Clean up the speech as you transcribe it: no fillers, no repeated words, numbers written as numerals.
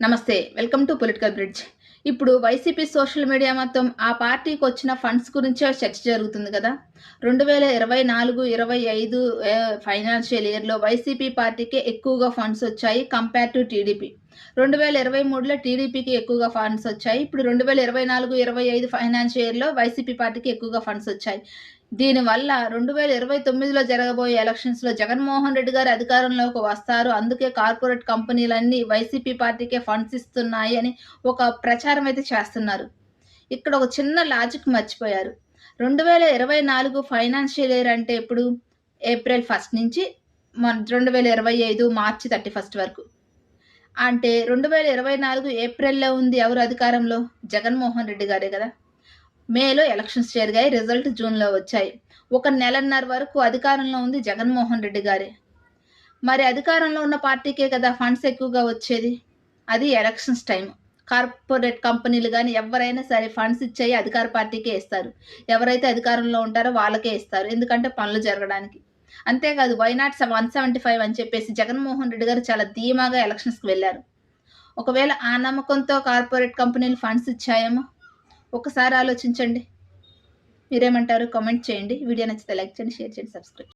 నమస్తే, welcome to political bridge. ఇప్పుడు YCP social media మొత్తం ఆ పార్టీకి వచ్చిన ఫండ్స్ గురించే చర్చ జరుగుతుంది కదా. 2024-25 ఫైనాన్షియల్ ఇయర్లో వైసీపీ పార్టీకి ఎక్కువగా ఫండ్స్ వచ్చాయి కంపేర్ టు టీడీపీ. 2023లో టీడీపీకి ఎక్కువగా ఫండ్స్ వచ్చాయి. ఇప్పుడు 2024-25 ఫైనాన్షియల్ ఇయర్లో వైసీపీ పార్టీకి ఎక్కువగా ఫండ్స్ వచ్చాయి. దీనివల్ల 2029లో జరగబోయే ఎలక్షన్స్లో జగన్మోహన్ రెడ్డి గారు అధికారంలోకి వస్తారు, అందుకే కార్పొరేట్ కంపెనీలన్నీ వైసీపీ పార్టీకే ఫండ్స్ ఇస్తున్నాయి అని ఒక ప్రచారం అయితే చేస్తున్నారు. ఇక్కడ ఒక చిన్న లాజిక్ మర్చిపోయారు. 2024 ఫైనాన్షియల్ ఇయర్ అంటే ఇప్పుడు ఏప్రిల్ 1 నుంచి 2025 మార్చి 31 వరకు. అంటే 2024 ఏప్రిల్లో ఉంది ఎవరు అధికారంలో? జగన్మోహన్ రెడ్డి గారే కదా. మేలో ఎలక్షన్స్ జరిగాయి, రిజల్ట్ జూన్లో వచ్చాయి. ఒక నెలన్నర వరకు అధికారంలో ఉంది జగన్మోహన్ రెడ్డి గారే. మరి అధికారంలో ఉన్న పార్టీకే కదా ఫండ్స్ ఎక్కువగా వచ్చేది. అది ఎలక్షన్స్ టైం. కార్పొరేట్ కంపెనీలు కానీ ఎవరైనా సరే ఫండ్స్ ఇచ్చేయి అధికార పార్టీకే ఇస్తారు. ఎవరైతే అధికారంలో ఉంటారో వాళ్ళకే ఇస్తారు, ఎందుకంటే పనులు జరగడానికి. అంతేకాదు వైనాట్ 175 అని చెప్పేసి జగన్మోహన్ రెడ్డి గారు చాలా ధీమాగా ఎలక్షన్స్కి వెళ్ళారు. ఒకవేళ ఆ నమ్మకంతో కార్పొరేట్ కంపెనీలు ఫండ్స్ ఇచ్చాయేమో ఒకసారి ఆలోచించండి. మీరేమంటారు? కామెంట్ చేయండి. వీడియో నచ్చితే లైక్ చేయండి, షేర్ చేయండి, సబ్స్క్రైబ్.